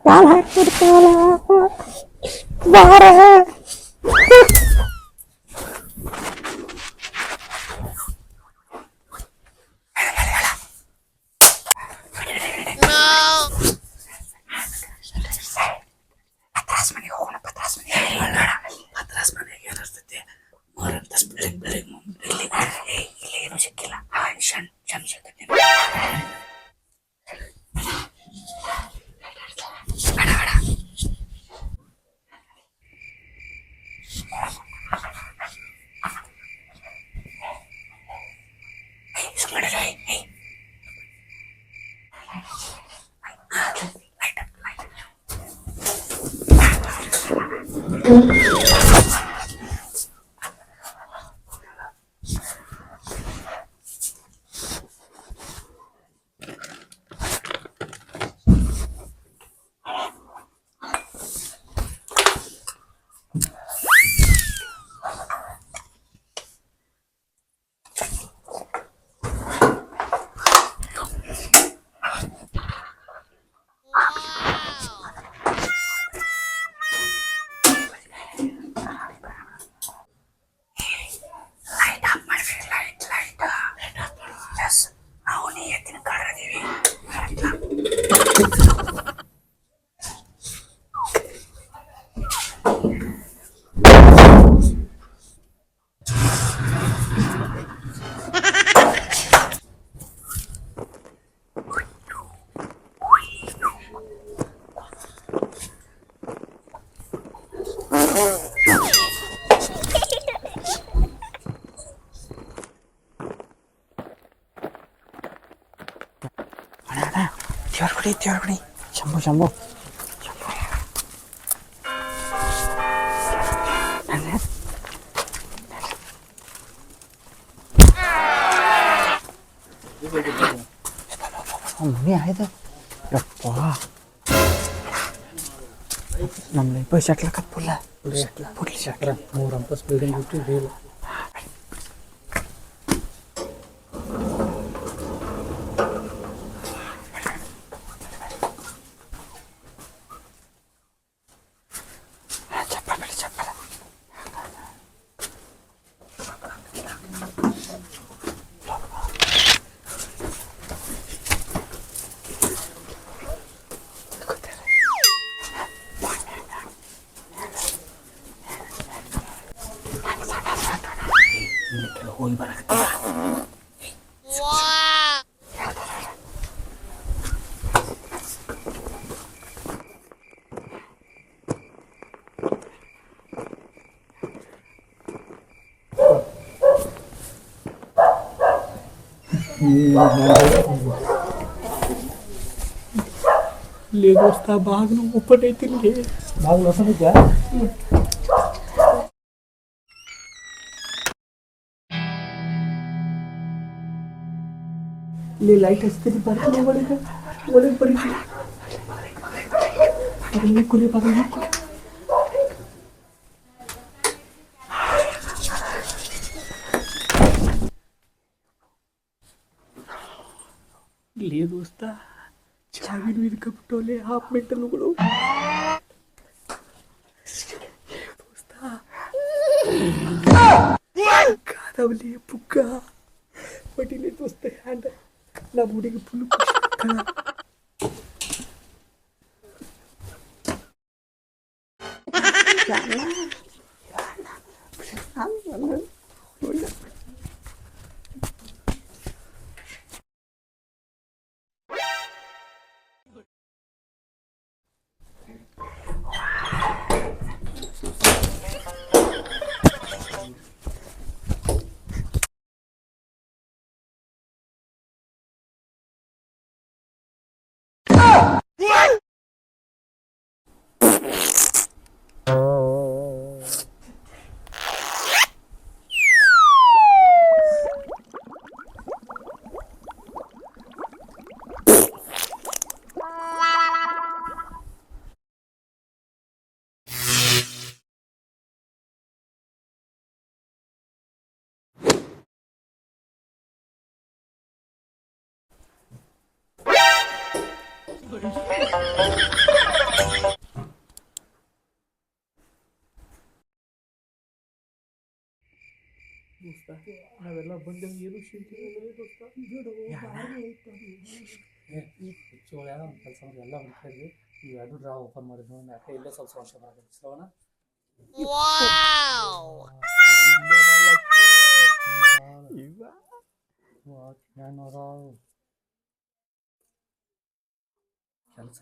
ಕಾಲ ಹಾಕ್ಬಿಡ್ತಾಳ ಬಾರ ದೇವ್ರ ಬಿಡಿ ಶಂಭು ಶಂಭು ಮಮ್ಮಿ ಆಯ್ತು ಯಪ್ಪ ನಮ್ಮ ಲೈಫ್ ಶಟ್ಲಕ್ಕ ಪುಲ್ಲ ಪುಟ್ಲಿ ಶಟ್ಲ 3 ಅಂಪ ಸ್ಪೀಡಿಂಗ್ ಬಿಟ್ಟು ಹೋಗಿ ಬರ ले दोस्ता बागಲು ಉಪ್ಪಟೈತಿ ಬಾಗ್ಲು ಹೊಸದಿದ್ಯಾ ले लाइट हस्ती ಬರ್ತೀನಿ ಒಳಗೆ ಬರಿ ಅದನ್ನ ಕುಲಿ ಬಾಗಲು ले दोस्ता ಚಾವಿನ ಇದಕ್ಕಿಟ್ಟೋಲೆ ಹಾಫ್ ಮೆಂಟಲ್ಗಳು ದೋಸ್ತ ಕಾದವಲಿ ಪುಗ್ಗ ಬಟ್ಟಿಲೆ ದೋಸ್ತ ಹ್ಯಾಂಡ ನಮ್ಮ ಹುಡುಗಿ ಫುಲ್ ದೋಸ್ತ ನಾವೆಲ್ಲ ಬಂದೇವು ಏನು ಶಿಂತಿಲ್ಲ ದೋಸ್ತ ಚೋಳ ಕೆಲಸ ಎಲ್ಲ ಮಾಡ್ತಾಯಿದ್ವಿ ನೀವು ಎರಡು ಡ್ರಾ ಓಪನ್ ಮಾಡಿದ್ವಿ ಯಾಕೆ ಇಲ್ಲೇ ಸ್ವಲ್ಪ ಸಂಶಯ ಮಾಡೋದು ಶ್ರವಣ ಕೆಲಸ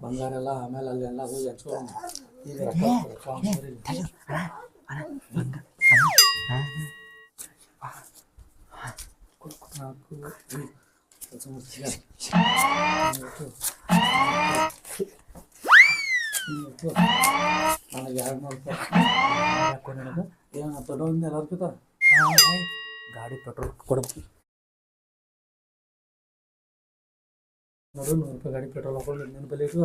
ಬಂಗಾರ ಎಲ್ಲ ಆಮೇಲೆ ಅಲ್ಲೆಲ್ಲ ಹೋಗಿ ಹಚ್ಕೊಂಡು ನನಗೆ 200 ರೂಪಾಯಿ ಏನು ಪೆಟ್ರೋಲ್ ಎಲ್ಲರ್ಕಿತ ಗಾಡಿ ಪೆಟ್ರೋಲ್ ಕೊಡ್ಬೇಕು ನೋಡು 100 ರೂಪಾಯಿ ಗಾಡಿ ಪೆಟ್ರೋಲ್ ಹಾಕೊಂಡು ನಿನ್ನ ಬೆಲೆ ಇಟ್ಟು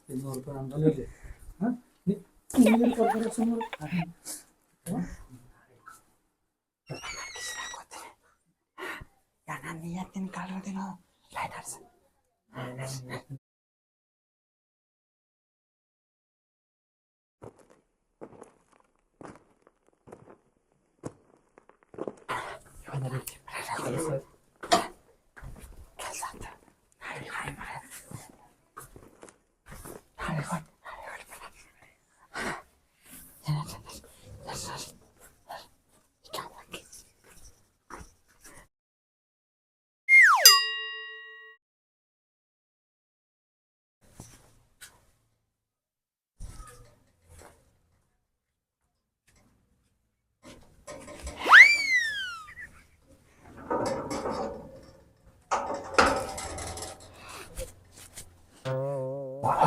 200 ರೂಪಾಯಿ ನನ್ನ ಬೆಲೆ ಇದೆ ಹಾಂ ನಿಯತ್ತಿನ ಕಾಲೋದೇನೋ ಲೈಟರ್ಸ್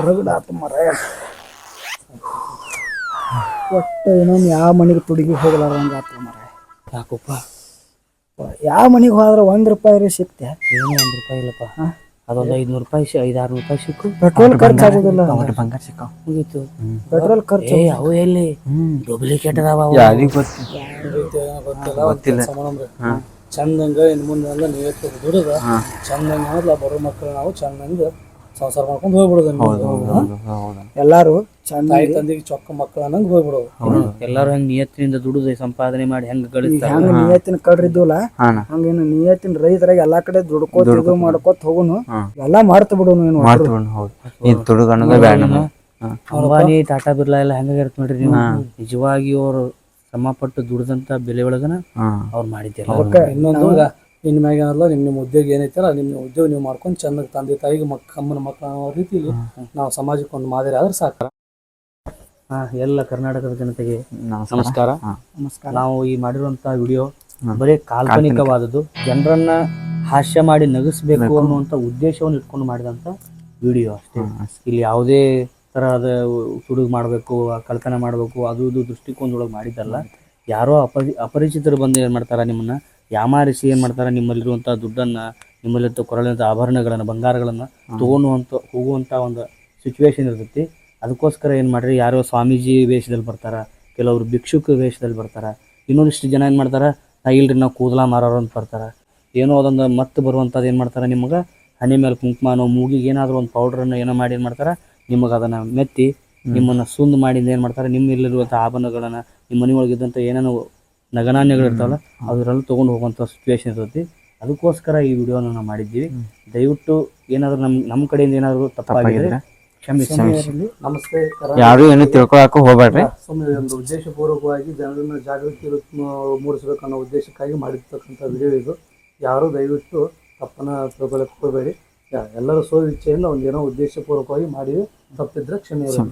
ರಗಡಾತು ಮರಾಯ ಒಟ್ಟು ಇನ್ನೊಂದು ಯಾವ ಮನೆಗೆ ತುಡುಗಿ ಹೋಗಲಾರಂಗೆ ಆತು ಮರಾಯ ಯಾಕಪ್ಪ ಯಾವ ಮನೆಗೆ ಹೋದ್ರೆ 1 ರೂಪಾಯಿ ಸಿಕ್ತೆ ಏನು 1 ರೂಪಾಯಿ ಇಲ್ಲಪ್ಪ ಅದೊಂದು 500 ರೂಪಾಯಿ 500-600 ರೂಪಾಯಿ ಸಿಕ್ಕು ಪೆಟ್ರೋಲ್ ಖರ್ಚು ಆಗೋದಿಲ್ಲ ಬಂಗಾರ ಸಿಕ್ಕ ಮುಗೀತು ಪೆಟ್ರೋಲ್ ಖರ್ಚು ಅವು ಎಲ್ಲಿ ಡೂಪ್ಲಿಕೇಟ್ ಅದಾವ ಗೊತ್ತಿಲ್ಲ ಚಂದಂಗ ಇನ್ನು ಮುಂದೆ ನೀರು ದುಡಿದ ಚಂದಂಗ ಬರೋ ಮಕ್ಕಳು ನಾವು ಚಂದಂಗ ಸಂಸಾರ ಮಾಡ್ಕೊಂಡು ಹೋಗ್ಬಿಡೋದು. ಎಲ್ಲಾರು ಚಂದ ತಾಯಿ ತಂದೆಗೆ ಚೊಕ್ಕ ಮಕ್ಕಳು ಅನ್ನಂಗ್ ಹೋಗ್ಬಿಡೋದು. ಎಲ್ಲಾರು ಹೆಂಗ್ ನಿಯತ್ತಿನಿಂದ ದುಡಿದು ಸಂಪಾದನೆ ಮಾಡಿ ಹೆಂಗ್ ಗಳಿಸ್ತಾರ, ಹೆಂಗ್ ನಿಯತ್ತಿನ ಕಡ್ರಿದ್ವಲ್ಲ ಹಂಗೇನು ನಿಯತ್ತಿನ ರೈತರಾಗ ಎಲ್ಲಾ ಕಡೆ ದುಡ್ಕೋತ ಇದು ಮಾಡ್ಕೋತ ಹೋಗುನು ಎಲ್ಲಾ ಮಾಡ್ತ ಬಿಡೋನು. ಅಂಬಾನಿ ಟಾಟಾ ಬಿರ್ಲಾ ಎಲ್ಲ ಹೆಂಗಾಗಿರುತ್ತೆ ನೋಡ್ರಿ ನೀವು. ನಿಜವಾಗಿ ಅವರು ಶ್ರಮಪಟ್ಟು ದುಡ್ದಂತ ಬೆಲೆ ಒಳಗನ ಅವ್ರು ಮಾಡಿದ್ದಿಲ್ಲ. ಇನ್ನೊಂದು ಇನ್ ಮ್ಯಾಗ ಏನಲ್ಲ, ನಿಮ್ಮ ಉದ್ಯೋಗ ಏನೈತಲ್ಲ, ನಿಮ್ಮ ಉದ್ಯೋಗ ನೀವು ಮಾಡ್ಕೊಂಡು ಚೆನ್ನಾಗಿ ತಂದೆ ತಾಯಿಗೆ ಅಮ್ಮನ ಮಕ್ಕಳ ರೀತಿಲಿ ನಾವು ಸಮಾಜಕ್ಕೆ ಒಂದು ಮಾದರಿ ಆದ್ರೆ ಸಾಕು. ಎಲ್ಲ ಕರ್ನಾಟಕದ ಜನತೆಗೆ ನಮಸ್ಕಾರ. ನಾವು ಈ ಮಾಡಿರುವಂತಹ ವಿಡಿಯೋ ಬರೀ ಕಾಲ್ಪನಿಕವಾದದ್ದು, ಜನರನ್ನ ಹಾಸ್ಯ ಮಾಡಿ ನಗಿಸ್ಬೇಕು ಅನ್ನುವಂತ ಉದ್ದೇಶವನ್ನು ಇಟ್ಕೊಂಡು ಮಾಡಿದಂತ ವಿಡಿಯೋ ಅಷ್ಟೇ. ಇಲ್ಲಿ ಯಾವುದೇ ತರಹದ ತುಡುಗು ಮಾಡಬೇಕು, ಕಳ್ತನ ಮಾಡಬೇಕು, ಅದು ಇದು ದೃಷ್ಟಿಕೋನದೊಳಗೆ ಮಾಡಿದ್ದಲ್ಲ. ಯಾರೋ ಅಪರಿಚಿತರು ಬಂದು ಏನು ಮಾಡ್ತಾರ, ನಿಮ್ಮನ್ನ ಯಾಮಾರಿಸಿ ಏನು ಮಾಡ್ತಾರ, ನಿಮ್ಮಲ್ಲಿರುವಂಥ ದುಡ್ಡನ್ನು, ನಿಮ್ಮಲ್ಲಿರುವಂಥ ಕೊರಳಿನ ಆಭರಣಗಳನ್ನು, ಬಂಗಾರಗಳನ್ನು ಹೋಗುವಂಥ ಒಂದು ಸಿಚುವೇಶನ್ ಇರ್ತೈತಿ. ಅದಕ್ಕೋಸ್ಕರ ಏನು ಮಾಡ್ರಿ, ಯಾರೋ ಸ್ವಾಮೀಜಿ ವೇಷದಲ್ಲಿ ಬರ್ತಾರ, ಕೆಲವರು ಭಿಕ್ಷುಕ ವೇಷದಲ್ಲಿ ಬರ್ತಾರ, ಇನ್ನೊಂದಿಷ್ಟು ಜನ ಏನು ಮಾಡ್ತಾರ, ಇಲ್ರಿ ನಾವು ಕೂದಲ ಮಾರೋರು ಅಂತ ಬರ್ತಾರ. ಏನೋ ಅದೊಂದು ಮತ್ತೆ ಬರುವಂಥದ್ದು ಏನು ಮಾಡ್ತಾರೆ, ನಿಮಗೆ ಹನಿ ಮೇಲೆ ಕುಂಕುಮನೋ ಮೂಗಿಗೆ ಏನಾದರೂ ಒಂದು ಪೌಡ್ರನ್ನು ಏನೋ ಮಾಡಿ ಏನು ಮಾಡ್ತಾರೆ, ನಿಮಗೆ ಅದನ್ನು ಮೆತ್ತಿ ನಿಮ್ಮನ್ನು ಸುಂದ್ ಮಾಡಿಂದ ಏನು ಮಾಡ್ತಾರೆ, ನಿಮ್ಮಲ್ಲಿರುವಂಥ ಆಭರಣಗಳನ್ನು, ನಿಮ್ಮ ಮನೆಯೊಳಗಿದ್ದಂಥ ಏನೇನೋ ನಗನಾಣ್ಯಗಳು ಇರ್ತಾವಲ್ಲ ಅದರೆಲ್ಲ ತೊಗೊಂಡು ಹೋಗುವಂಥ ಸಿಚುವೇಶನ್ ಇರ್ತೈತಿ. ಅದಕ್ಕೋಸ್ಕರ ಈ ವಿಡಿಯೋನ ನಾವು ಮಾಡಿದ್ದೀವಿ. ದಯವಿಟ್ಟು ಏನಾದರೂ ನಮ್ಮ ಕಡೆಯಿಂದ ಏನಾದರೂ ತಪ್ಪಾಗಿದ್ರೆ ಕ್ಷಮಿಸಿ. ನಮಸ್ತೆ. ಯಾರು ಏನು ತಿಳ್ಕೊಳಕ್ಕೂ ಹೋಗ್ಬೇಡ್ರಿ. ಸುಮ್ಮನೆ ಒಂದು ಉದ್ದೇಶಪೂರ್ವಕವಾಗಿ ಜನರನ್ನ ಜಾಗೃತಿ ಮೂಡಿಸಬೇಕು ಅನ್ನೋ ಉದ್ದೇಶಕ್ಕಾಗಿ ಮಾಡಿರ್ತಕ್ಕಂಥ ವಿಡಿಯೋ ಇದು. ಯಾರು ದಯವಿಟ್ಟು ತಪ್ಪನ್ನ ತಿಳ್ಕೊಳ್ಳಕ್ಕೆ ಹೋಗಬೇಡಿ. ಎಲ್ಲರೂ ಇಚ್ಛೆಯಿಂದ ಒಂದೇನೋ ಉದ್ದೇಶಪೂರ್ವಕವಾಗಿ ಮಾಡಿ ತಪ್ಪಿದ್ರೆ ಕ್ಷಮೆ ಇರಲಿ.